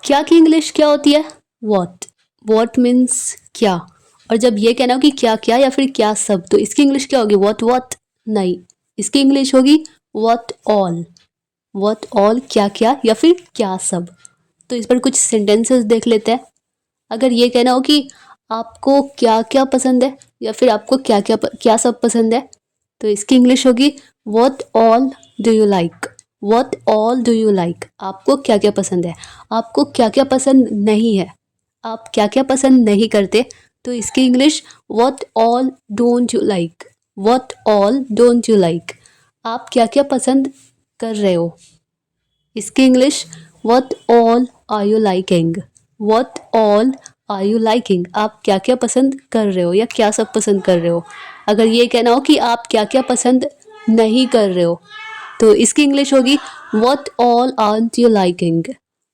क्या की इंग्लिश क्या होती है? वॉट। वॉट मीन्स क्या। और जब ये कहना हो कि क्या क्या या फिर क्या सब, तो इसकी इंग्लिश क्या होगी? वॉट वॉट नहीं, इसकी इंग्लिश होगी वॉट ऑल। वॉट ऑल क्या क्या या फिर क्या सब। तो इस पर कुछ सेंटेंसेस देख लेते हैं। अगर ये कहना हो कि आपको क्या क्या पसंद है या फिर आपको क्या क्या क्या सब पसंद है, तो इसकी इंग्लिश होगी what all do you like. What all do you like, आपको क्या क्या पसंद है, आपको क्या क्या पसंद नहीं है, आप क्या क्या पसंद नहीं करते, तो इसकी English what all don't you like. What all don't you like, आप क्या क्या पसंद कर रहे हो, इसकी English what all are you liking. What all are you liking, आप क्या क्या पसंद कर रहे हो या क्या सब पसंद कर रहे हो। अगर ये कहना हो कि आप क्या क्या पसंद नहीं कर रहे हो, तो इसकी इंग्लिश होगी what all aren't you liking.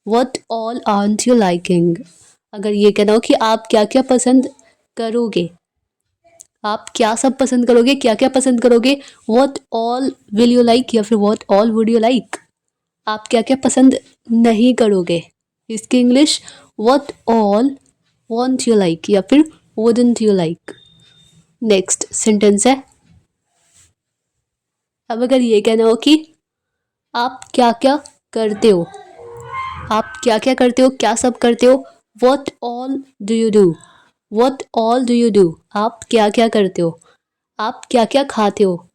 What all aren't you liking. अगर ये कहना हो कि आप क्या क्या पसंद करोगे, आप क्या सब पसंद करोगे, क्या क्या पसंद करोगे, what all will you like या फिर what all would you like, आप क्या क्या पसंद नहीं करोगे, इसकी English what all want you like या फिर wouldn't you like. Next sentence है, अब अगर ये कहना हो कि आप क्या क्या करते हो, आप क्या क्या करते हो, क्या सब करते हो, what all do you do. What all do you do, आप क्या क्या करते हो, आप क्या क्या खाते हो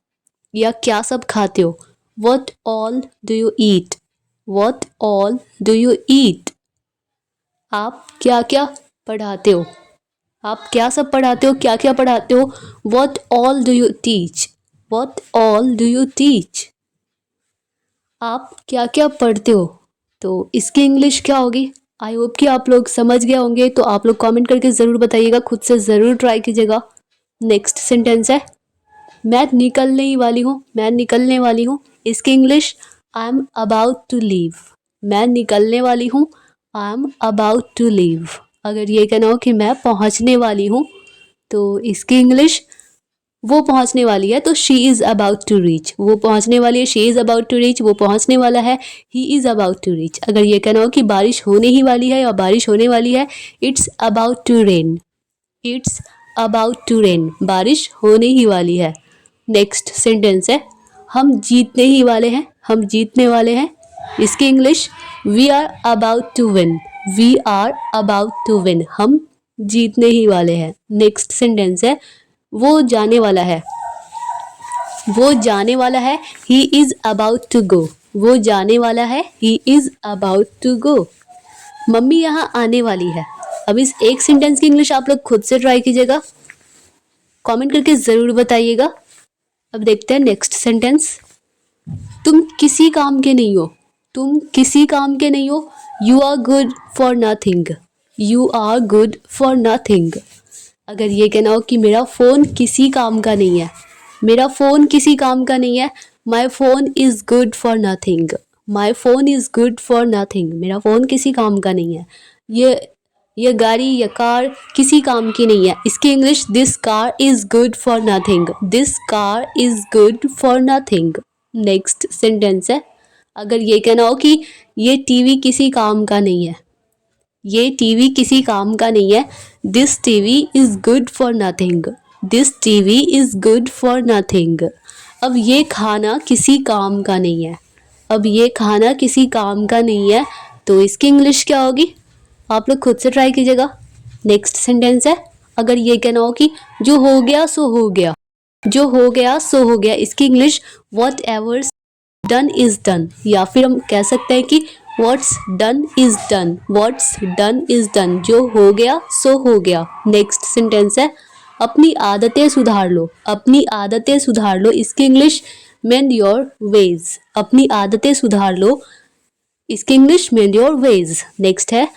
या क्या सब खाते हो, what all do you eat. What all do you eat, आप क्या क्या पढ़ाते हो, आप क्या सब पढ़ाते हो, क्या क्या पढ़ाते हो, what all do you teach. What all do you teach, आप क्या क्या पढ़ते हो, तो इसकी इंग्लिश क्या होगी। आई होप कि आप लोग समझ गए होंगे, तो आप लोग कमेंट करके ज़रूर बताइएगा, खुद से ज़रूर ट्राई कीजिएगा। नेक्स्ट सेंटेंस है, मैं निकलने ही वाली हूँ, मैं निकलने वाली हूँ, इसकी English I am about to leave. मैं निकलने वाली हूँ, I am about to leave. अगर ये कहना हो कि मैं पहुँचने वाली हूँ, तो इसकी इंग्लिश वो पहुंचने वाली है, तो she is about to reach. वो पहुंचने वाली है, she is about to reach, वो पहुंचने वाला है, he is about to reach. अगर ये कहना हो कि बारिश होने ही वाली है या बारिश होने वाली है, it's about to rain. It's about to rain, बारिश होने ही वाली है। नेक्स्ट सेंटेंस है, हम जीतने ही वाले हैं, हम जीतने वाले हैं, इसकी English we are about to win. We are about to win, हम जीतने ही वाले हैं। नेक्स्ट सेंटेंस है, वो जाने वाला है, वो जाने वाला है, he is about to go. वो जाने वाला है, he is about to go. मम्मी यहाँ आने वाली है। अब इस एक सेंटेंस की इंग्लिश आप लोग खुद से ट्राई कीजिएगा, कमेंट करके ज़रूर बताइएगा। अब देखते हैं नेक्स्ट सेंटेंस, तुम किसी काम के नहीं हो, तुम किसी काम के नहीं हो, you are good for nothing. You are good for nothing. अगर ये कहना हो कि मेरा फ़ोन किसी काम का नहीं है, मेरा फ़ोन किसी काम का नहीं है, my phone is good for nothing. My phone is good for nothing, मेरा फ़ोन किसी काम का नहीं है, ये गाड़ी या कार किसी काम की नहीं है, इसकी English this car is good for nothing. This car is good for nothing. Next sentence है, अगर ये कहना हो कि ये टीवी किसी काम का नहीं है, ये टीवी किसी काम का नहीं है, this TV is good for nothing. This TV is good for nothing. अब ये खाना किसी काम का नहीं है, अब ये खाना किसी काम का नहीं है, तो इसकी इंग्लिश क्या होगी, आप लोग खुद से ट्राई कीजिएगा। नेक्स्ट सेंटेंस है, अगर ये कहना हो कि जो हो गया सो हो गया, जो हो गया सो हो गया, इसकी English what ever done is done, या फिर हम कह सकते हैं कि what's done is done. What's done is done, जो हो गया सो हो गया। नेक्स्ट सेंटेंस है, अपनी आदतें सुधार लो, अपनी आदतें सुधार लो, इसकी इंग्लिश मेंड योर वेज। अपनी आदतें सुधार लो, इसकी English mend your ways. Next है,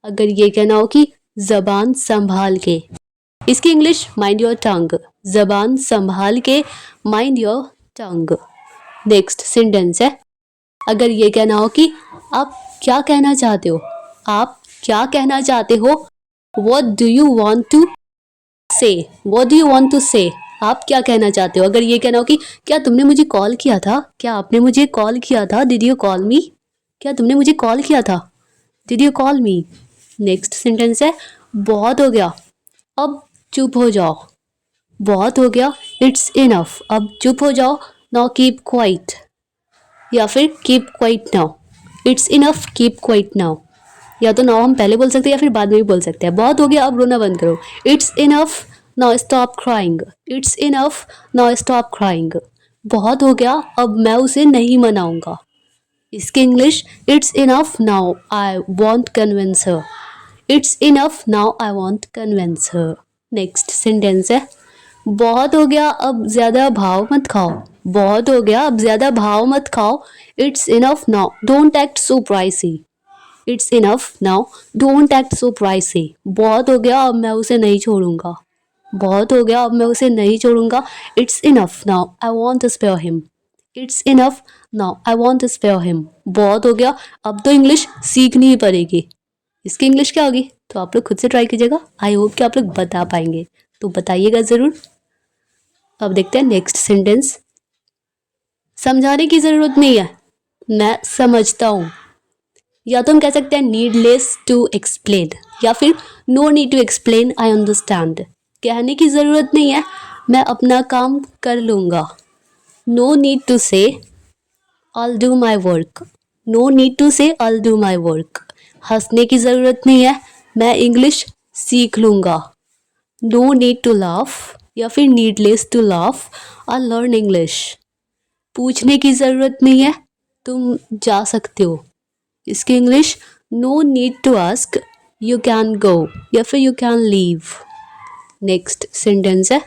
अगर ये कहना हो कि जबान संभाल के, इसकी इंग्लिश माइंड योर टंग। जबान संभाल के, mind your tongue. Next sentence है, अगर ये कहना हो कि आप क्या कहना चाहते हो, आप क्या कहना चाहते हो, what do you want to say. What do you want to say, आप क्या कहना चाहते हो। अगर ये कहना हो कि क्या तुमने मुझे कॉल किया था, क्या आपने मुझे कॉल किया था, डिड यू कॉल मी, क्या तुमने मुझे कॉल किया था, did you call me? Next sentence है बहुत हो गया, अब चुप हो जाओ। बहुत हो गया, इट्स इनफ, अब चुप हो जाओ। नाउ कीप क्वाइट, या फिर keep quiet now. It's enough, keep quiet now. या तो नाउ हम पहले बोल सकते हैं या फिर बाद में भी बोल सकते हैं। बहुत हो गया, अब रोना बंद करो। It's enough, now stop crying. It's enough, now stop crying. बहुत हो गया, अब मैं उसे नहीं मनाऊंगा। इसकी English, it's enough now I want convince her. It's enough now I want convince her. Next sentence है बहुत हो गया, अब ज्यादा भाव मत खाओ। बहुत हो गया, अब ज्यादा भाव मत खाओ। It's enough now, don't act so pricey. It's enough now, don't act so pricey. बहुत हो गया, अब मैं उसे नहीं छोड़ूंगा। बहुत हो गया, अब मैं उसे नहीं छोड़ूंगा। It's enough now, I won't to spare him. It's enough now, I won't to spare him. बहुत हो गया, अब तो इंग्लिश सीखनी ही पड़ेगी। इसकी इंग्लिश क्या होगी? तो आप लोग खुद से ट्राई कीजिएगा। आई होप कि आप लोग बता पाएंगे, तो बताइएगा ज़रूर। अब देखते हैं नेक्स्ट सेंटेंस। समझाने की ज़रूरत नहीं है, मैं समझता हूँ। या तो हम कह सकते हैं नीडलेस टू एक्सप्लेन, या फिर no need to explain, I understand. कहने की ज़रूरत नहीं है, मैं अपना काम कर लूँगा। नो नीड टू से I'll do my work. No need to say I'll do my work. हंसने की ज़रूरत नहीं है, मैं इंग्लिश सीख लूँगा। No need to laugh, या फिर needless to laugh, I'll learn English. पूछने की ज़रूरत नहीं है, तुम जा सकते हो। इसकी English, no need to ask, you can go, या फिर you can leave. Next sentence है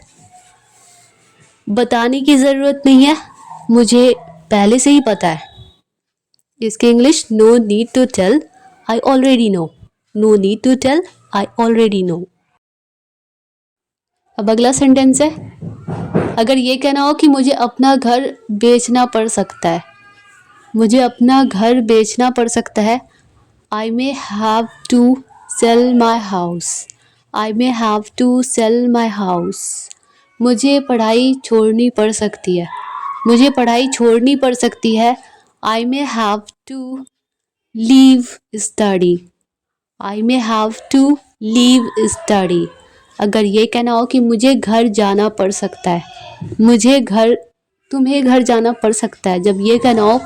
बताने की ज़रूरत नहीं है, मुझे पहले से ही पता है। इसकी English, no need to tell, I already know. No need to tell, I already know. अब अगला सेंटेंस है अगर ये कहना हो कि मुझे अपना घर बेचना पड़ सकता है। मुझे अपना घर बेचना पड़ सकता है। I may have to sell my house. I may have to sell my house. मुझे पढ़ाई छोड़नी पड़ सकती है। मुझे पढ़ाई छोड़नी पड़ सकती है। I may have to leave study. I may have to leave study. अगर ये कहना हो कि मुझे घर जाना पड़ सकता है। तुम्हें घर जाना पड़ सकता है। जब ये कहना हो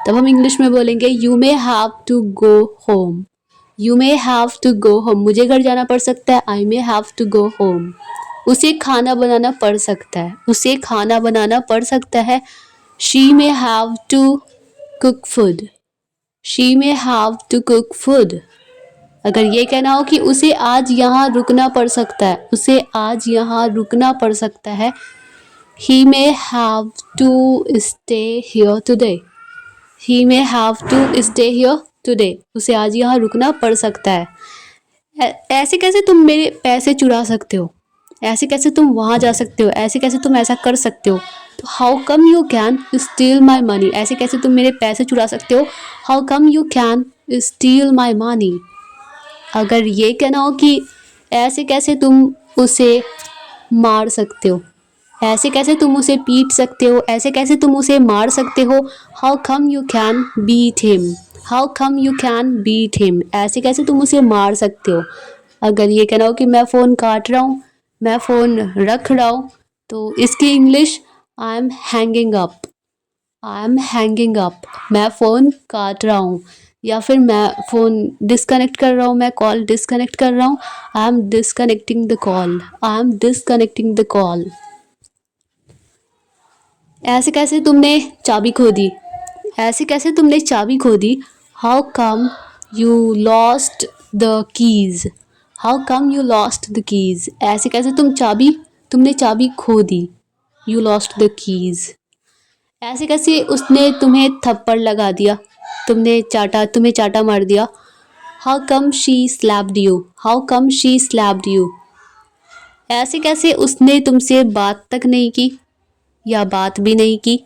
तब हम इंग्लिश में बोलेंगे you may have to go home. You may have to go home. मुझे घर जाना पड़ सकता है। I may have to go home. उसे खाना बनाना पड़ सकता है। उसे खाना बनाना पड़ सकता है। She may have to cook food. She may have to cook food. अगर ये कहना हो कि उसे आज यहाँ रुकना पड़ सकता है। उसे आज यहाँ रुकना पड़ सकता है। He may have to stay here today. He may have to stay here today. उसे आज यहाँ रुकना पड़ सकता है। ऐसे कैसे तुम मेरे पैसे चुरा सकते हो? ऐसे कैसे तुम वहाँ जा सकते हो? ऐसे कैसे तुम ऐसा कर सकते हो? तो how come you can steel my money. ऐसे कैसे तुम मेरे पैसे चुरा सकते हो? How come you can steel my money. अगर ये कहना हो कि ऐसे कैसे तुम उसे मार सकते हो? ऐसे कैसे तुम उसे पीट सकते हो? ऐसे कैसे तुम उसे मार सकते हो? How come you can beat him. How come you can beat him. ऐसे कैसे तुम उसे मार सकते हो? अगर ये कहना हो कि मैं फ़ोन काट रहा हूँ, मैं फ़ोन रख रहा हूँ, तो इसकी English, I M hanging up. I am hanging up. मैं फ़ोन काट रहा हूँ, या फिर मैं फ़ोन डिस्कनेक्ट कर रहा हूँ, मैं कॉल डिस्कनेक्ट कर रहा हूँ। I M disconnecting the call. I am disconnecting the call. ऐसे कैसे तुमने चाबी खो दी? ऐसे कैसे तुमने चाबी खो दी? How come you lost the keys. How come you lost the keys. ऐसे कैसे तुमने चाबी खो दी। You lost the keys. ऐसे कैसे उसने तुम्हें थप्पड़ लगा दिया। तुम्हें चाटा मार दिया। How come she slapped you. How come she slapped you. ऐसे कैसे उसने तुमसे बात तक नहीं की, या बात भी नहीं की।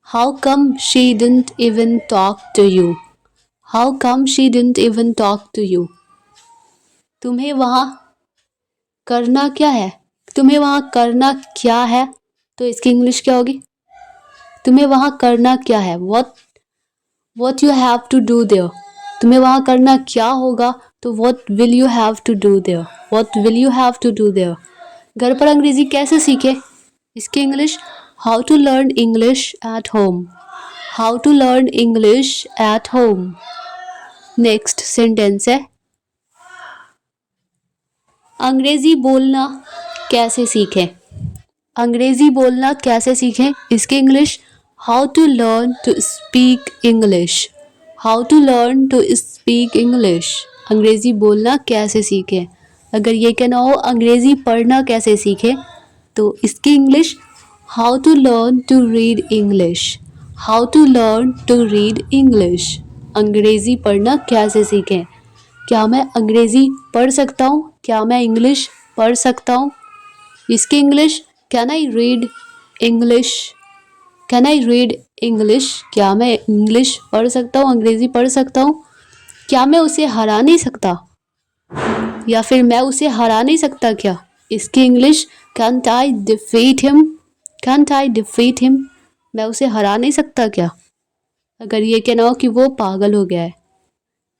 How come she didn't even talk to you. How come she didn't even talk to you. तुम्हें वहाँ करना क्या है? तुम्हें वहाँ करना क्या है? तो इसकी इंग्लिश क्या होगी? तुम्हें वहाँ करना क्या है? What you have to do there। तुम्हें वहाँ करना क्या होगा, तो what will you have to do there, what will you have to do there। घर पर अंग्रेजी कैसे सीखे, इसकी English how to learn English at home, how to learn English at home। Next sentence है अंग्रेजी बोलना कैसे सीखें, अंग्रेजी बोलना कैसे सीखें, इसकी English how to learn to speak English, how to learn to speak English. अंग्रेजी बोलना कैसे सीखें। अगर ये कहना हो अंग्रेजी पढ़ना कैसे सीखें, तो इसकी English how to learn to read English, how to learn to read English. अंग्रेजी पढ़ना कैसे सीखें। क्या मैं अंग्रेजी पढ़ सकता हूँ, क्या मैं इंग्लिश पढ़ सकता हूँ, इसकी English can I read English, can I read English. क्या मैं इंग्लिश पढ़ सकता हूँ, अंग्रेजी पढ़ सकता हूँ। क्या मैं उसे हरा नहीं सकता, या फिर मैं उसे हरा नहीं सकता क्या, इसकी इंग्लिश कैंट आई डिफीट हिम, कैंट आई डिफीट हिम। मैं उसे हरा नहीं सकता क्या। अगर ये कहना हो कि वो पागल हो गया है,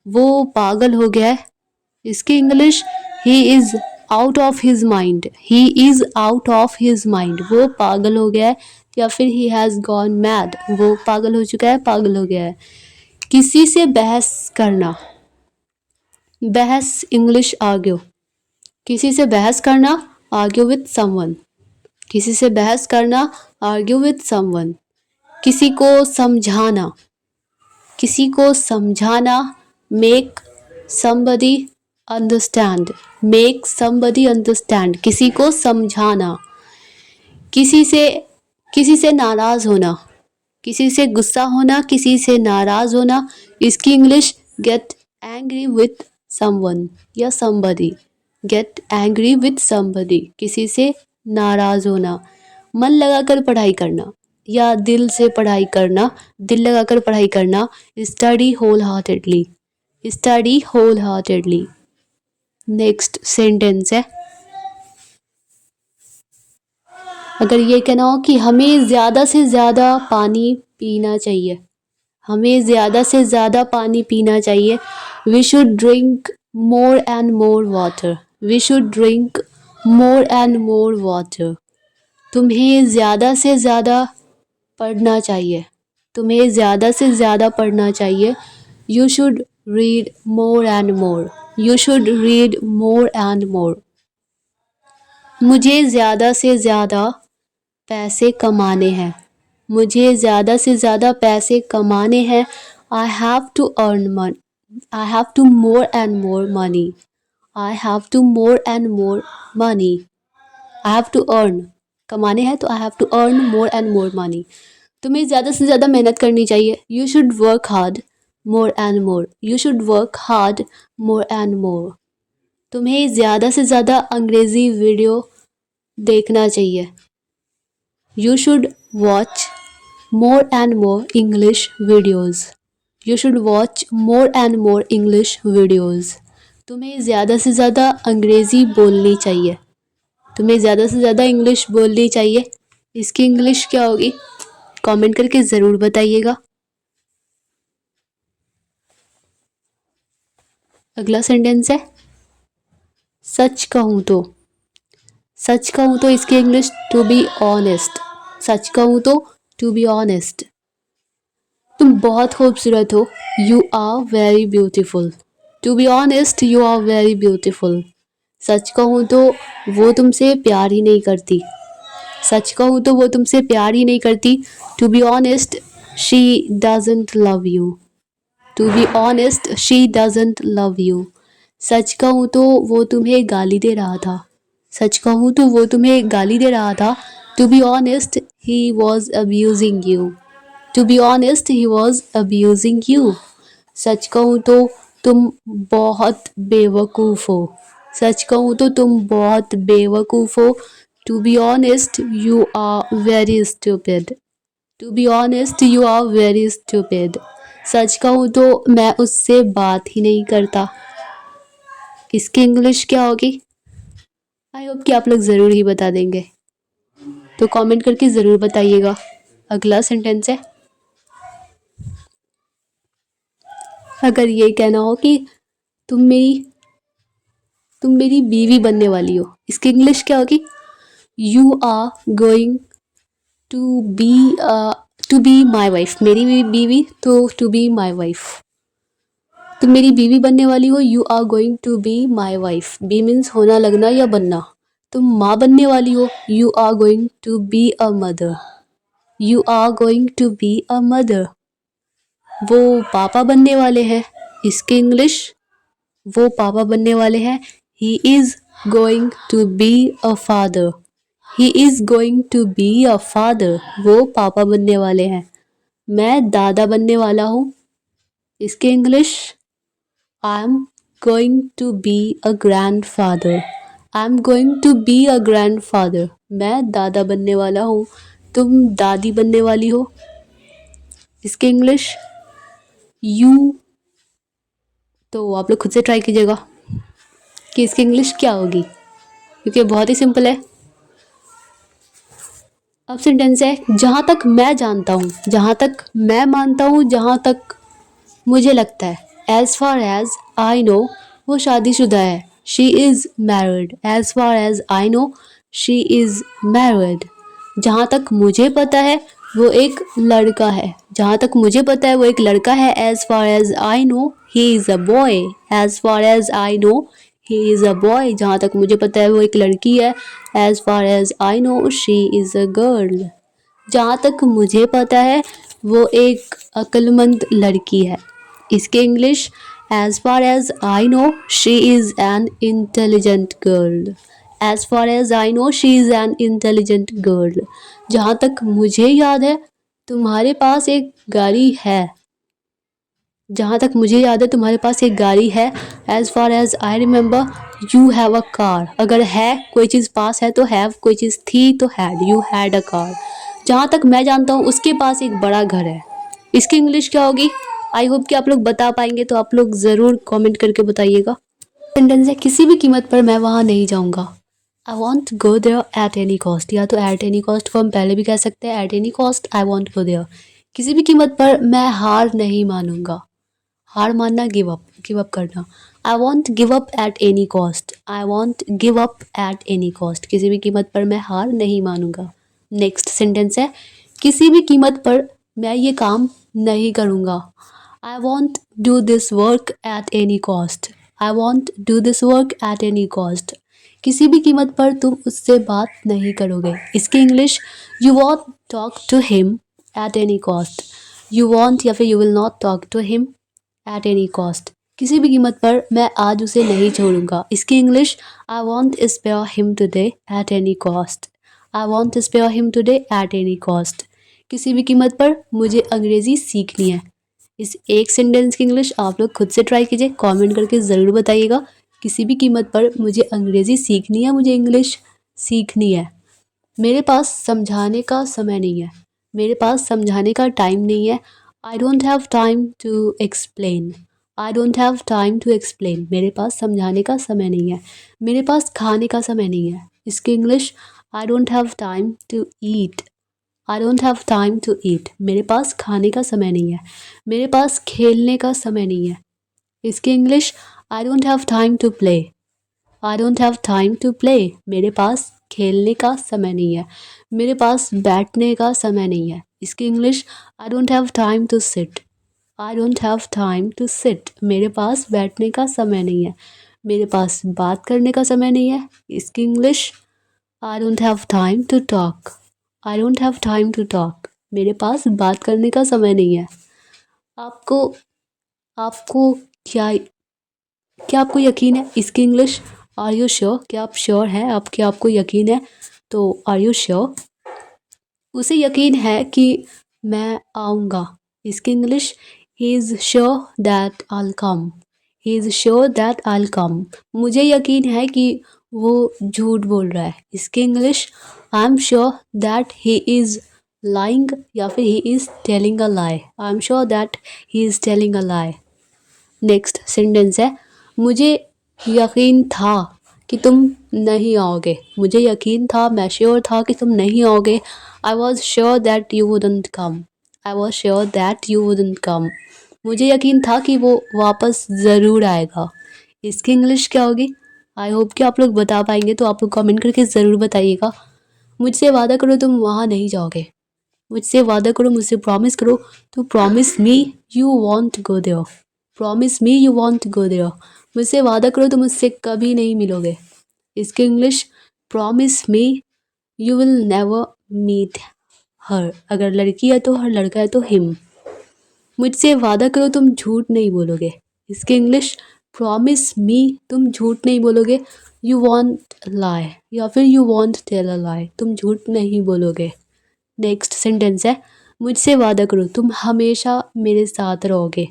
वो पागल हो गया है, इसकी English he is out of his mind, he is out of his mind. वो पागल हो गया है, या फिर ही हैज़ गॉन मैड, वो पागल हो चुका है, पागल हो गया है। किसी से बहस करना, बहस इंग्लिश आर्ग्यू, किसी से बहस करना आर्ग्यू विथ समवन, किसी से बहस करना आर्ग्यू विथ समवन। किसी को समझाना, किसी को समझाना make somebody understand, make somebody understand। किसी को समझाना। किसी से नाराज़ होना, किसी से गुस्सा होना, किसी से नाराज़ होना, इसकी English get angry with someone या somebody, get angry with somebody। किसी से नाराज़ होना। मन लगाकर पढ़ाई करना या दिल से पढ़ाई करना, दिल लगाकर पढ़ाई करना, study wholeheartedly, study wholeheartedly. Next sentence है अगर ये कहना हो कि हमें ज़्यादा से ज़्यादा पानी पीना चाहिए, हमें ज़्यादा से ज़्यादा पानी पीना चाहिए, we should drink more and more water, we should drink more and more water. तुम्हें ज़्यादा से ज़्यादा पढ़ना चाहिए, तुम्हें ज़्यादा से ज़्यादा पढ़ना चाहिए, you should read more and more, you should read more and more। मुझे ज़्यादा से ज़्यादा पैसे कमाने हैं, मुझे ज़्यादा से ज़्यादा पैसे कमाने हैं, I have to earn money, I have to more and more money, I have to more and more money। I have to earn, कमाने हैं तो I have to earn more and more money। तुम्हें ज़्यादा से ज़्यादा मेहनत करनी चाहिए, you should work hard more and more, you should work hard more and more। तुम्हें ज़्यादा से ज़्यादा अंग्रेज़ी वीडियो देखना चाहिए, you should watch more and more English videos, you should watch more and more English videos। तुम्हें ज़्यादा से ज़्यादा अंग्रेज़ी बोलनी चाहिए, तुम्हें ज़्यादा से ज़्यादा इंग्लिश बोलनी चाहिए, इसकी इंग्लिश क्या होगी, कमेंट करके ज़रूर बताइएगा। अगला सेंटेंस है सच कहूँ तो, सच कहूँ तो इसकी इंग्लिश टू बी ऑनेस्ट, सच कहूँ तो टू बी ऑनेस्ट। तुम बहुत खूबसूरत हो, you are very beautiful, to be honest you are very beautiful. सच कहूँ तो वो तुमसे प्यार ही नहीं करती, सच कहूँ तो वो तुमसे प्यार ही नहीं करती, to be honest she doesn't love you, to be honest she doesn't love you. सच कहूँ तो वो तुम्हें गाली दे रहा था, सच कहूँ तो वो तुम्हें गाली दे रहा था, to be honest he was abusing you, to be honest he was abusing you. सच कहूँ तो तुम बहुत बेवकूफ़ हो, सच कहूँ तो तुम बहुत बेवकूफ़ हो, to be honest you are very stupid, to be honest you are very stupid. सच कहूँ तो मैं उससे बात ही नहीं करता, इसकी इंग्लिश क्या होगी। आई होप कि आप लोग ज़रूर ही बता देंगे, तो कमेंट करके ज़रूर बताइएगा। अगला सेंटेंस है अगर ये कहना हो कि तुम मेरी तुम मेरी बीवी बनने वाली हो, इसकी इंग्लिश क्या होगी? You are going to be to be my wife. मेरी बीवी तो टू बी माई वाइफ। तुम मेरी बीवी बनने वाली हो, you are going to be my wife. Be means होना, लगना या बनना। तुम माँ बनने वाली हो, you are going to be a mother. You are going to be a mother. वो पापा बनने वाले हैं, इसकी इंग्लिश, वो पापा बनने वाले हैं, he is going to be a father. He is going to be a father. वो पापा बनने वाले हैं। मैं दादा बनने वाला हूँ, इसकी English, I am going to be a grandfather. I am going to be a grandfather. मैं दादा बनने वाला हूँ। तुम दादी बनने वाली हो, इसकी इंग्लिश, यू। तो आप लोग खुद से ट्राई कीजिएगा कि इसकी इंग्लिश क्या होगी, क्योंकि बहुत ही सिंपल है। अब सेंटेंस है, जहाँ तक मैं जानता हूँ, जहाँ तक मैं मानता हूँ, जहाँ तक मुझे लगता है, as far as I know, वो शादीशुदा है। She is married. As far as I know, she is married. जहाँ तक मुझे पता है, वो एक लड़का है। जहाँ तक मुझे पता है, वो एक लड़का है। As far as I know, he is a boy. As far as I know, he is a boy. जहाँ तक मुझे पता है, वो एक लड़की है। As far as I know, she is a girl. जहाँ तक मुझे पता है, वो एक अक्लमंद लड़की है। इसके English, as far as I know, she is an intelligent girl. As far as I know, she is an intelligent girl. जहाँ तक मुझे याद है, तुम्हारे पास एक गाड़ी है। जहाँ तक मुझे याद है, तुम्हारे पास एक गाड़ी है। As far as I remember, you have a car. अगर है कोई चीज़ पास है तो हैव, कोई चीज़ थी तो had. You had a car. जहाँ तक मैं जानता हूँ, उसके पास एक बड़ा घर है। इसकी इंग्लिश क्या होगी? आई होप कि आप लोग बता पाएंगे, तो आप लोग ज़रूर कमेंट करके बताइएगा। सेंटेंस है, किसी भी कीमत पर मैं वहाँ नहीं जाऊँगा। I won't go there at any cost. या तो एट एनी कॉस्ट को हम पहले भी कह सकते हैं, at any cost I won't go there. किसी भी कीमत पर मैं हार नहीं मानूंगा। हार मानना, गिव अप करना। I want give up at any cost. I want give up at any cost. किसी भी कीमत पर मैं हार नहीं मानूंगा। नेक्स्ट सेंटेंस है, किसी भी कीमत पर मैं ये काम नहीं करूँगा। I want do this work at any cost. I want do this work at any cost. किसी भी कीमत पर तुम उससे बात नहीं करोगे। इसकी English, you won't talk to him at any cost. You won't या फिर you will not talk to him at any cost. किसी भी कीमत पर मैं आज उसे नहीं छोड़ूंगा। इसकी English, I won't spare him today at any cost. I won't spare him today at any cost. किसी भी कीमत पर मुझे अंग्रेज़ी सीखनी है। इस एक सेंटेंस की इंग्लिश आप लोग खुद से ट्राई कीजिए, कमेंट करके ज़रूर बताइएगा। किसी भी कीमत पर मुझे अंग्रेज़ी सीखनी है, मुझे इंग्लिश सीखनी है। मेरे पास समझाने का समय नहीं है। मेरे पास समझाने का टाइम नहीं है। I don't have time to explain. I don't have time to explain. मेरे पास समझाने का समय नहीं है। मेरे पास खाने का समय नहीं है। इसकी English, I don't have time to eat. I don't have time to eat. मेरे पास खाने का समय नहीं है। मेरे पास खेलने का समय नहीं है। इसकी English, I don't have time to play. I don't have time to play. मेरे पास खेलने का समय नहीं है। मेरे पास बैठने का समय नहीं है। इसकी English, I don't have time to sit. I don't have time to sit. मेरे पास बैठने का समय नहीं है। मेरे पास बात करने का समय नहीं है। इसकी English, I don't have time to talk. I don't have time to talk. मेरे पास बात करने का समय नहीं है। आपको आपको क्या क्या आपको यकीन है? इसकी इंग्लिश, आर यू श्योर? क्या आप श्योर हैं? आपको यकीन है? तो आर यू श्योर? उसे यकीन है कि मैं आऊँगा। इसकी English, he is sure that I come. He is sure that I come. मुझे यकीन है कि वो झूठ बोल रहा है। इसकी English, I am sure that he is lying या फिर he is telling a lie. I am sure that he is telling a lie. Next sentence है, मुझे यकीन था कि तुम नहीं आओगे। मुझे यकीन था, मैं श्योर था कि तुम नहीं आओगे। I was sure that you wouldn't come. I was sure that you wouldn't कम। मुझे यकीन था कि वो वापस ज़रूर आएगा। इसकी इंग्लिश क्या होगी? आई होप कि आप लोग बता पाएंगे, तो आप लोग कमेंट करके ज़रूर बताइएगा। मुझसे वादा करो तुम वहाँ नहीं जाओगे। मुझसे वादा करो, मुझसे प्रॉमिस करो, तो promise me you won't go there. Promise me you won't go there. मुझसे वादा करो तुम मुझसे कभी नहीं मिलोगे। इसकी English, promise me you will never meet her. अगर लड़की है तो हर, लड़का है तो हिम। मुझसे वादा करो तुम झूठ नहीं बोलोगे। इसकी इंग्लिश, प्रॉमिस मी तुम झूठ नहीं बोलोगे, यू वॉन्ट लाई, या फिर यू वॉन्ट टेल अ लाई, तुम झूठ नहीं बोलोगे। नेक्स्ट सेंटेंस है, मुझसे वादा करो तुम हमेशा मेरे साथ रहोगे।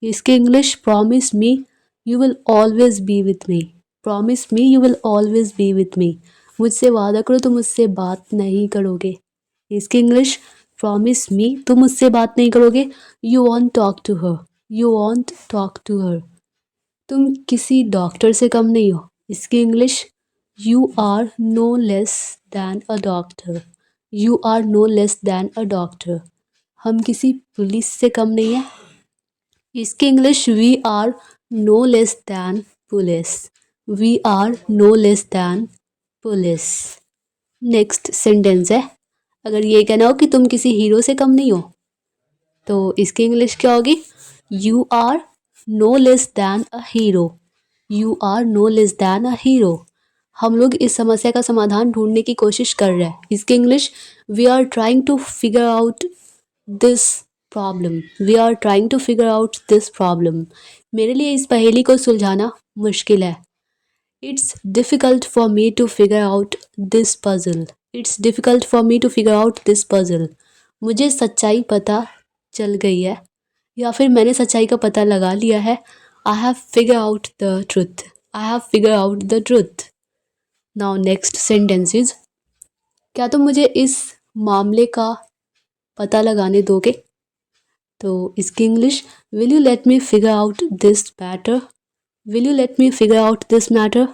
इसकी English, promise me you will always be with me. Promise me you will always be with me. मुझसे वादा करो तुम मुझसे बात नहीं करोगे। इसकी इंग्लिश, प्रॉमिस मी तुम मुझसे बात नहीं करोगे, you won't talk to her. You won't talk to her. तुम किसी डॉक्टर से कम नहीं हो। इसकी English, you are no less than a doctor. You are no less than a doctor. हम किसी पुलिस से कम नहीं है। इसकी English, we are no less than police. We are no less than police. Next sentence है, अगर ये कहना हो कि तुम किसी हीरो से कम नहीं हो, तो इसकी इंग्लिश क्या होगी? You are no less than a hero. You are no less than a hero. हम लोग इस समस्या का समाधान ढूंढने की कोशिश कर रहे हैं। इसकी English, we are trying to figure out this problem. We are trying to figure out this problem. मेरे लिए इस पहेली को सुलझाना मुश्किल है। It's difficult for me to figure out this puzzle. It's difficult for me to figure out this puzzle. मुझे सच्चाई पता चल गई है, या फिर मैंने सच्चाई का पता लगा लिया है। I have figure out the truth. I have figure out the truth. Now next sentence is, क्या तुम मुझे इस मामले का पता लगाने दोगे? तो इसकी English, will you let me figure out this matter. Will you let me figure out this matter.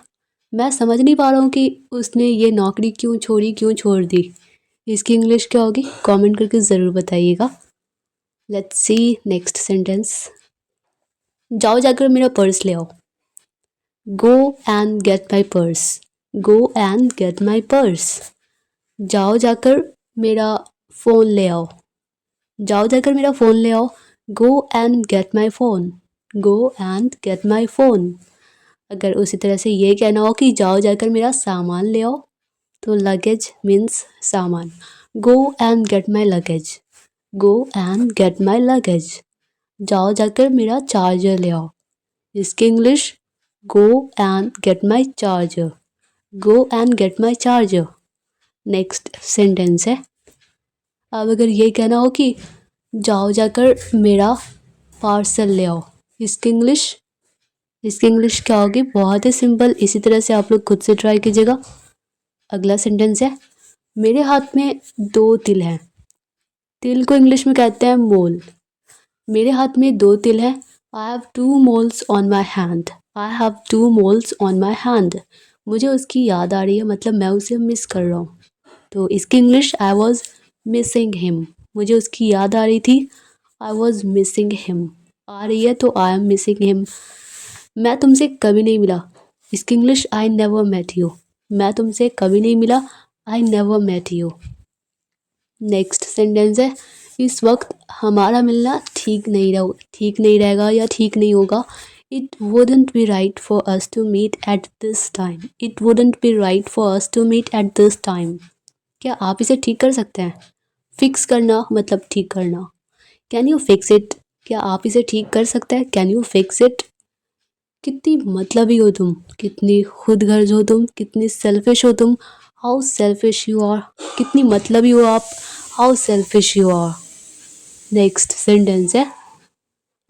मैं समझ नहीं पा रहा हूँ कि उसने ये नौकरी क्यों छोड़ दी। इसकी इंग्लिश क्या होगी? कमेंट करके ज़रूर बताइएगा। Let's see next sentence. जाओ जाकर मेरा पर्स ले आओ। Go and get my purse. Go and get my purse. जाओ जाकर मेरा फ़ोन ले आओ। जाओ जाकर मेरा फ़ोन ले आओ। Go and get my phone. Go and get my phone. अगर उसी तरह से ये कहना हो कि जाओ जाकर मेरा सामान ले आओ, तो लगेज मीन्स सामान। Go and get my luggage. Go and get my luggage. जाओ जाकर मेरा चार्जर ले आओ। इसकी English, go and get my charger. Go and get my charger. Next sentence है, अब अगर ये कहना हो कि जाओ जाकर मेरा पार्सल ले आओ। इसकी इंग्लिश क्या होगी? बहुत ही सिंपल, इसी तरह से आप लोग खुद से ट्राई कीजिएगा। अगला सेंटेंस है, मेरे हाथ में 2 तिल हैं। तिल को इंग्लिश में कहते हैं मोल। मेरे हाथ में 2 तिल हैं। I have 2 moles on my hand. I have 2 moles on my hand. मुझे उसकी याद आ रही है, मतलब मैं उसे मिस कर रहा हूँ। तो इसकी English, I was missing him. मुझे उसकी याद आ रही थी। I was missing him. आ रही है तो आई एम मिसिंग हिम। मैं तुमसे कभी नहीं मिला। इसकी English, I never met you. मैं तुमसे कभी नहीं मिला। I never met you. Next sentence है, इस वक्त हमारा मिलना ठीक नहीं रहेगा या ठीक नहीं होगा। It wouldn't be right for us to meet at this time. It wouldn't be right for us to meet at this time. क्या आप इसे ठीक कर सकते हैं? फिक्स करना मतलब ठीक करना। Can you fix it? क्या आप इसे ठीक कर सकते हैं? Can you fix it? कितनी मतलबी हो तुम, कितनी खुदगर्ज हो तुम, कितनी सेल्फिश हो तुम। How selfish you are. कितनी मतलबी हो आप। How selfish you are. Next sentence है,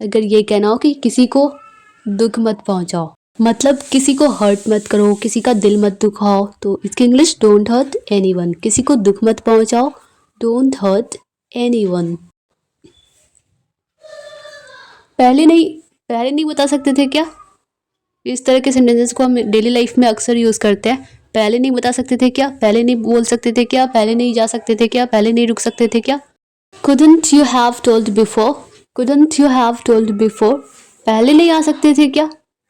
अगर ये कहना हो कि किसी को दुख मत पहुंचाओ, मतलब किसी को हर्ट मत करो, किसी का दिल मत दुखाओ, तो इसकी इंग्लिश, डोंट हर्ट एनीवन। किसी को दुख मत पहुंचाओ, डोंट हर्ट एनीवन। पहले नहीं बता सकते थे क्या? इस तरह के सेंटेंसेस को हम डेली लाइफ में अक्सर यूज़ करते हैं। पहले नहीं बता सकते थे क्या? पहले नहीं बोल सकते थे क्या? पहले नहीं जा सकते थे क्या? पहले नहीं रुक सकते थे क्या? Couldn't you have told before? couldn't you have told before? पहले नहीं आ सकते थे क्या?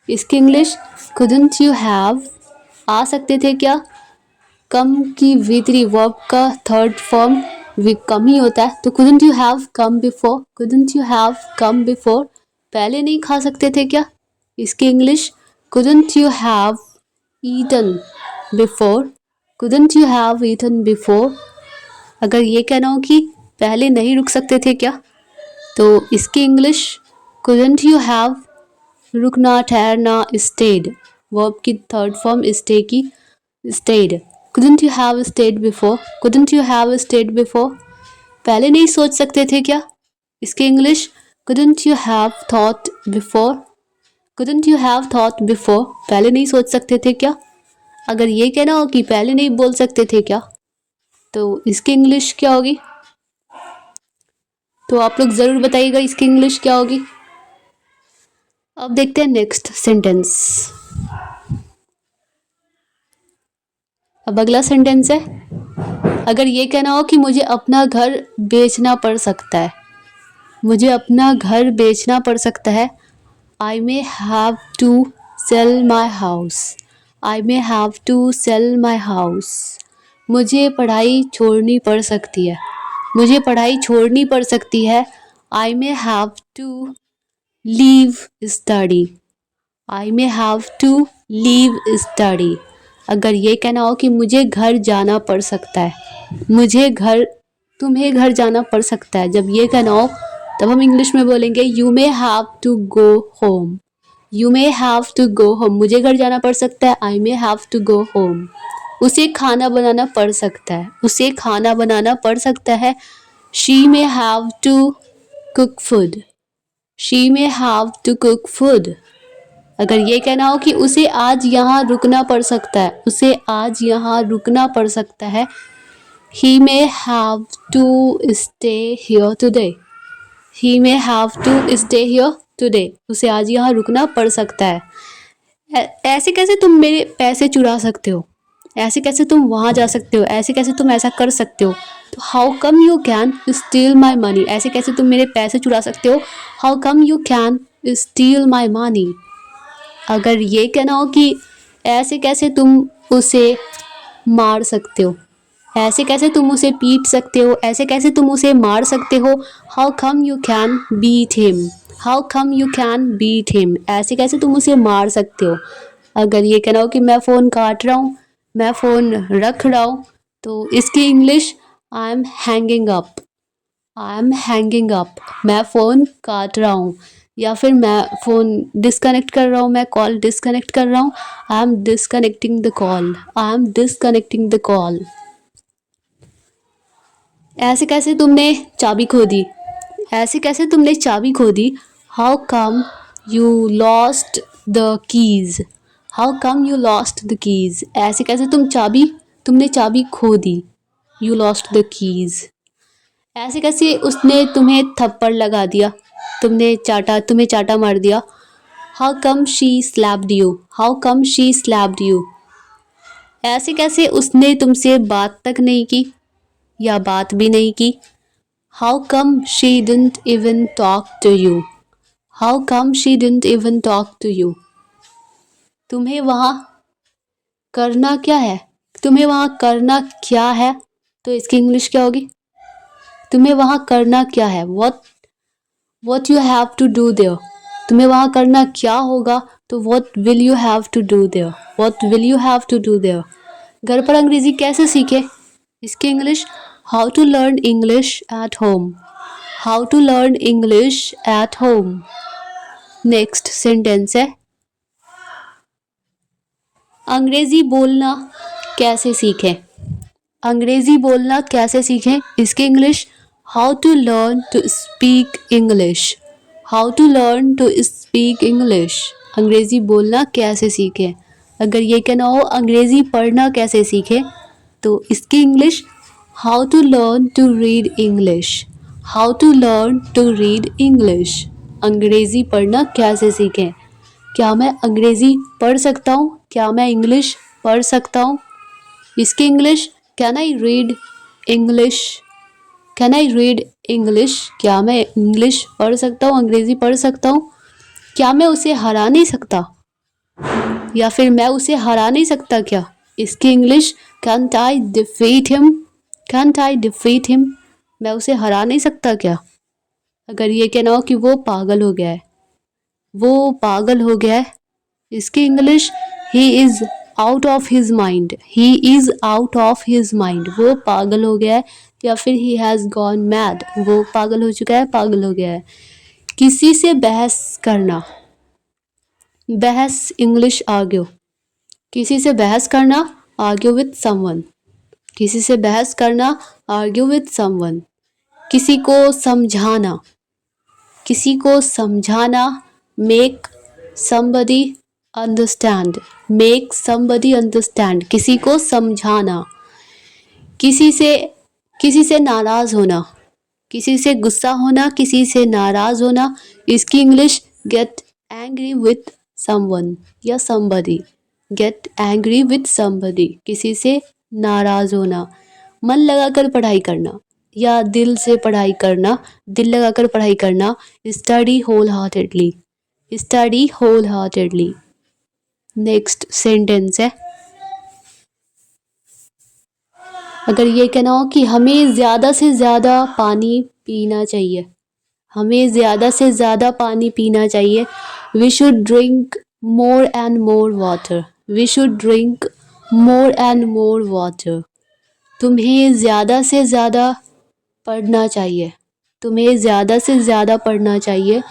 इसकी इंग्लिश couldn't you have, आ सकते थे क्या? कम की V3 वर्ब का थर्ड फॉर्म कम ही होता है, तो couldn't you have come before? couldn't you have come before? पहले नहीं खा सकते थे क्या? इसकी English couldn't you have eaten before? couldn't you have eaten before? अगर ये कहना हो कि पहले नहीं रुक सकते थे क्या, तो इसकी इंग्लिश couldn't you have, रुकना ठहरना stayed, वर्ब की थर्ड फॉर्म stay की stayed, couldn't you have stayed before? couldn't you have stayed before? पहले नहीं सोच सकते थे क्या? इसकी English couldn't you have thought before? couldn't you have thought before? पहले नहीं सोच सकते थे क्या? अगर ये कहना हो कि पहले नहीं बोल सकते थे क्या, तो इसकी इंग्लिश क्या होगी? तो आप लोग ज़रूर बताइएगा इसकी इंग्लिश क्या होगी। अब देखते हैं नेक्स्ट सेंटेंस। अब अगला सेंटेंस है, अगर ये कहना हो कि मुझे अपना घर बेचना पड़ सकता है, मुझे अपना घर बेचना पड़ सकता है, I may have to sell my house. I may have to sell my house. मुझे पढ़ाई छोड़नी पड़ सकती है, मुझे पढ़ाई छोड़नी पड़ सकती है, I may have to leave study. I may have to leave study. अगर ये कहना हो कि मुझे घर जाना पड़ सकता है, मुझे घर, तुम्हें घर जाना पड़ सकता है, जब ये कहना हो तब हम इंग्लिश में बोलेंगे you may have to go home. You may have to go home. मुझे घर जाना पड़ सकता है, I may have to go home. उसे खाना बनाना पड़ सकता है, उसे खाना बनाना पड़ सकता है, she may have to cook food. She may have to cook food. अगर ये कहना हो कि उसे आज यहाँ रुकना पड़ सकता है, उसे आज यहाँ रुकना पड़ सकता है, he may have to stay here today. He may have to stay here today. उसे आज यहाँ रुकना पड़ सकता है। ऐसे कैसे तुम मेरे पैसे चुरा सकते हो, ऐसे कैसे तुम वहाँ जा सकते हो, ऐसे कैसे तुम ऐसा कर सकते हो, तो how come you can steel my money, ऐसे कैसे तुम मेरे पैसे चुरा सकते हो, how come you can steel my money. अगर ये कहना हो कि ऐसे कैसे तुम उसे मार सकते हो, ऐसे कैसे तुम उसे पीट सकते हो, ऐसे कैसे तुम उसे मार सकते हो, how come you can beat him, how come you can beat him, ऐसे कैसे तुम उसे मार सकते हो। अगर ये कहना हो कि मैं फ़ोन काट रहा हूँ, मैं फ़ोन रख रहा हूँ, तो इसकी English I M hanging up, I am hanging up, मैं फ़ोन काट रहा हूँ, या फिर मैं फ़ोन डिस्कनेक्ट कर रहा हूँ, मैं कॉल डिस्कनेक्ट कर रहा हूँ, I M disconnecting the call, I am disconnecting the call. ऐसे कैसे तुमने चाबी खो दी, ऐसे कैसे तुमने चाबी खो दी, how come you lost the keys, how come you lost the keys, ऐसे कैसे तुमने चाबी खो दी, यू लॉस्ट द कीज़। ऐसे कैसे उसने तुम्हें थप्पड़ लगा दिया, तुम्हें चाटा मार दिया, how come she slapped you, how come she slapped you. ऐसे कैसे उसने तुमसे बात तक नहीं की, या बात भी नहीं की, how come she didn't even talk to you, how come she didn't even talk to you. तुम्हें वहाँ करना क्या है, तुम्हें वहाँ करना क्या है, तो इसकी इंग्लिश क्या होगी? तुम्हें वहाँ करना क्या है, what you have to do there, तुम्हें वहाँ करना क्या होगा, तो what will you have to do there, what will you have to do there। घर पर अंग्रेज़ी कैसे सीखे, इसकी English how to learn English at home, how to learn English at home। Next sentence है, अंग्रेज़ी बोलना कैसे सीखें, अंग्रेज़ी बोलना कैसे सीखें, इसकी English how to learn to speak English, how to learn to speak English. अंग्रेज़ी बोलना कैसे सीखें। अगर ये कहना हो अंग्रेज़ी पढ़ना कैसे सीखें, तो इसकी English how to learn to read English, how to learn to read English. अंग्रेज़ी पढ़ना कैसे सीखें। क्या मैं अंग्रेज़ी पढ़ सकता हूँ, क्या मैं इंग्लिश पढ़ सकता हूँ, इसकी English can I read English, can I read English, क्या मैं इंग्लिश पढ़ सकता हूँ, अंग्रेज़ी पढ़ सकता हूँ? क्या मैं उसे हरा नहीं सकता, या फिर मैं उसे हरा नहीं सकता क्या? इसकी इंग्लिश कैंट आई डिफीट हिम, कैंट आई डिफीट हिम, मैं उसे हरा नहीं सकता क्या? अगर ये कहना हो कि वो पागल हो गया है, वो पागल हो गया है, इसकी English he is out of his mind, he is out of his mind, वो पागल हो गया है, या फिर ही हैज़ गॉन मैड, वो पागल हो चुका है, पागल हो गया है। किसी से बहस करना, बहस इंग्लिश आर्ग्यू, किसी से बहस करना, आर्ग्यू विथ समवन, किसी से बहस करना, आर्ग्यू विथ समवन। किसी को समझाना, किसी को समझाना, make somebody understand, make somebody understand, किसी को समझाना। किसी से नाराज होना, किसी से गुस्सा होना, किसी से नाराज होना, इसकी English get angry with someone या somebody, get angry with somebody, किसी से नाराज होना। मन लगाकर पढ़ाई करना या दिल से पढ़ाई करना, दिल लगाकर पढ़ाई करना, study wholeheartedly, study wholeheartedly. Next sentence है, अगर ये कहना हो कि हमें ज़्यादा से ज़्यादा पानी पीना चाहिए, हमें ज़्यादा से ज़्यादा पानी पीना चाहिए, we should drink more and more water, we should drink more and more water. तुम्हें ज़्यादा से ज़्यादा पढ़ना चाहिए, तुम्हें ज़्यादा से ज़्यादा पढ़ना चाहिए,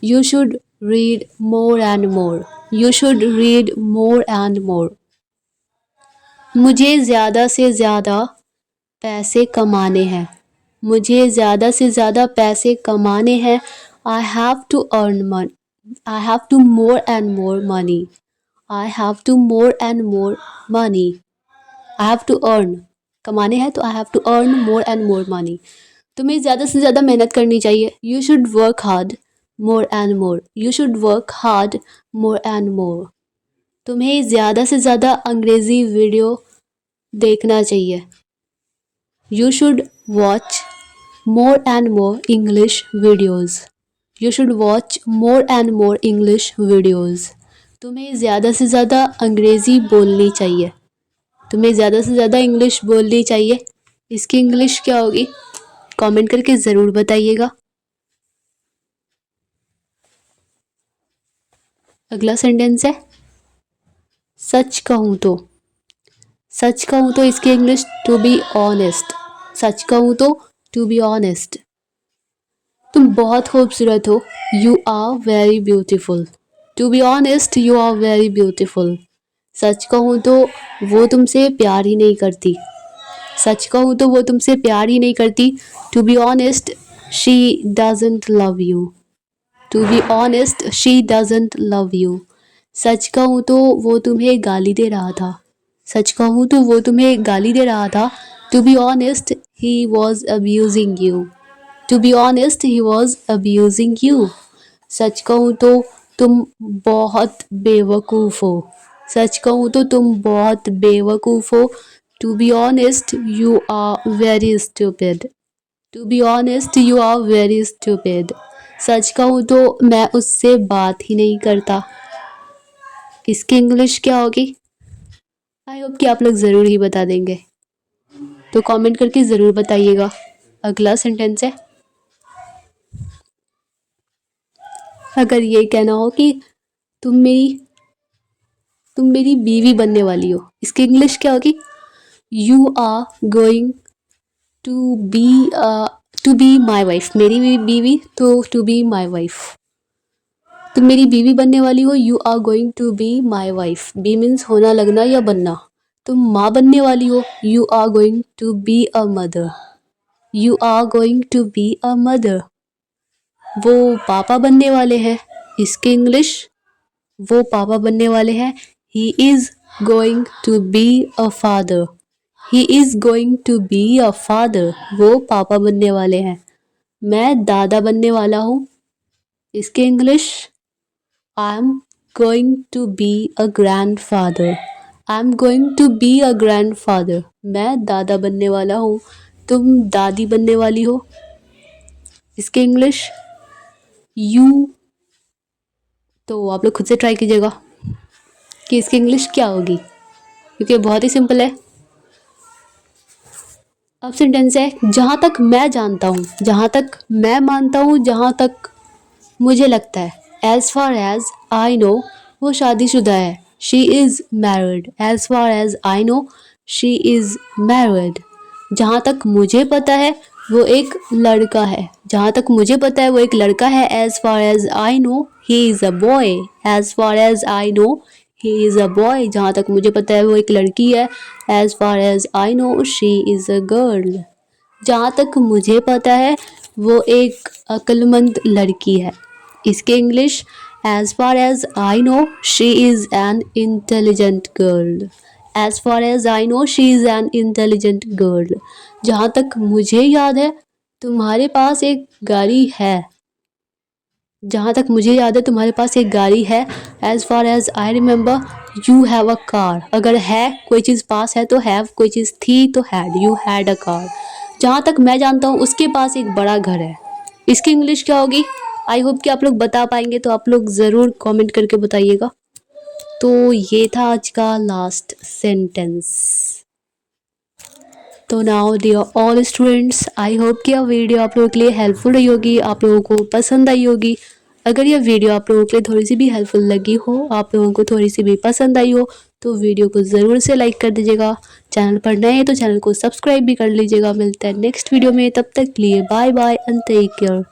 you should read more and more, you should read more and मोर। मुझे ज़्यादा से ज़्यादा पैसे कमाने हैं, मुझे ज़्यादा से ज़्यादा पैसे कमाने हैं, I have to earn money, I have to more and more money, I have to more and more money, I have to earn, कमाने हैं तो I have to earn more and more money. तुम्हें ज़्यादा से ज़्यादा मेहनत करनी चाहिए, you should work hard more and more, you should work hard more and more. तुम्हें ज़्यादा से ज़्यादा अंग्रेज़ी वीडियो देखना चाहिए, you should watch more and more English videos, you should watch more and more English videos. तुम्हें ज़्यादा से ज़्यादा अंग्रेज़ी बोलनी चाहिए, तुम्हें ज़्यादा से ज़्यादा इंग्लिश बोलनी चाहिए, इसकी इंग्लिश क्या होगी? कमेंट करके ज़रूर बताइएगा। अगला सेंटेंस है, सच कहूँ तो, सच कहूँ तो इसकी इंग्लिश टू बी ऑनेस्ट, सच कहूँ तो टू बी ऑनेस्ट। तुम बहुत खूबसूरत हो, you are very beautiful, to be honest you are very beautiful. सच कहूँ तो वो तुमसे प्यार ही नहीं करती, सच कहूँ तो वो तुमसे प्यार ही नहीं करती, to be honest she doesn't love you, to be honest she doesn't love you. सच कहूँ तो वो तुम्हें गाली दे रहा था, सच कहूँ तो वो तुम्हें गाली दे रहा था, to be honest he was abusing you, to be honest he was abusing you. सच कहूँ तो तुम बहुत बेवकूफ़ हो, सच कहूँ तो तुम बहुत बेवकूफ़ हो, to be honest you are very stupid, to be honest you are very stupid. सच कहूँ तो मैं उससे बात ही नहीं करता, इसकी इंग्लिश क्या होगी? आई होप कि आप लोग ज़रूर ही बता देंगे, तो कमेंट करके ज़रूर बताइएगा। अगला सेंटेंस है, अगर ये कहना हो कि तुम मेरी बीवी बनने वाली हो, इसकी इंग्लिश क्या होगी? You are going to be my wife, मेरी बीवी तो टू बी माई वाइफ, तुम मेरी बीवी बनने वाली हो, you are going to be my wife, be means होना, लगना या बनना। तुम माँ बनने वाली हो, you are going to be a mother, you are going to be a mother. वो पापा बनने वाले हैं, इसकी इंग्लिश, वो पापा बनने वाले हैं, he is going to be a father, he is going to be a father, वो पापा बनने वाले हैं। मैं दादा बनने वाला हूँ, इसकी English, I am going to be a grandfather, I am going to be a grandfather, मैं दादा बनने वाला हूँ, तुम दादी बनने वाली हो, इसके इंग्लिश यू। तो आप लोग खुद से ट्राई कीजिएगा कि इसकी इंग्लिश क्या होगी, क्योंकि बहुत ही सिंपल है। अब सेंटेंस है जहाँ तक मैं जानता हूँ, जहाँ तक मैं मानता हूँ, जहाँ तक मुझे लगता है। As far as I know, वो शादीशुदा है। She is married. As far as I know, she is married. जहाँ तक मुझे पता है वो एक लड़का है। जहाँ तक मुझे पता है वो एक लड़का है। As far as I know he is a boy. As far as I know he is a boy. जहाँ तक मुझे पता है वो एक लड़की है। As far as I know she is a girl. जहाँ तक मुझे पता है वो एक अक्लमंद लड़की है। इसके English as far as I know she is an intelligent girl. As far as I know she is an intelligent girl. जहाँ तक मुझे याद है तुम्हारे पास एक गाड़ी है। जहाँ तक मुझे याद है तुम्हारे पास एक गाड़ी है। As far as I remember you have a car. अगर है कोई चीज़ पास है तो हैव, कोई चीज़ थी तो had, you had a car. जहाँ तक मैं जानता हूँ उसके पास एक बड़ा घर है। इसकी इंग्लिश क्या होगी? आई होप कि आप लोग बता पाएंगे, तो आप लोग ज़रूर कमेंट करके बताइएगा। तो ये था आज का लास्ट सेंटेंस। तो now dear all students, I hope कि यह वीडियो आप लोगों के लिए हेल्पफुल रही होगी, आप लोगों को पसंद आई होगी। अगर यह वीडियो आप लोगों के लिए थोड़ी सी भी हेल्पफुल लगी हो, आप लोगों को थोड़ी सी भी पसंद आई हो, तो वीडियो को ज़रूर से लाइक कर दीजिएगा। चैनल पर नए हैं तो चैनल को सब्सक्राइब भी कर लीजिएगा। मिलता है नेक्स्ट वीडियो में, तब तक के लिए bye bye and take care.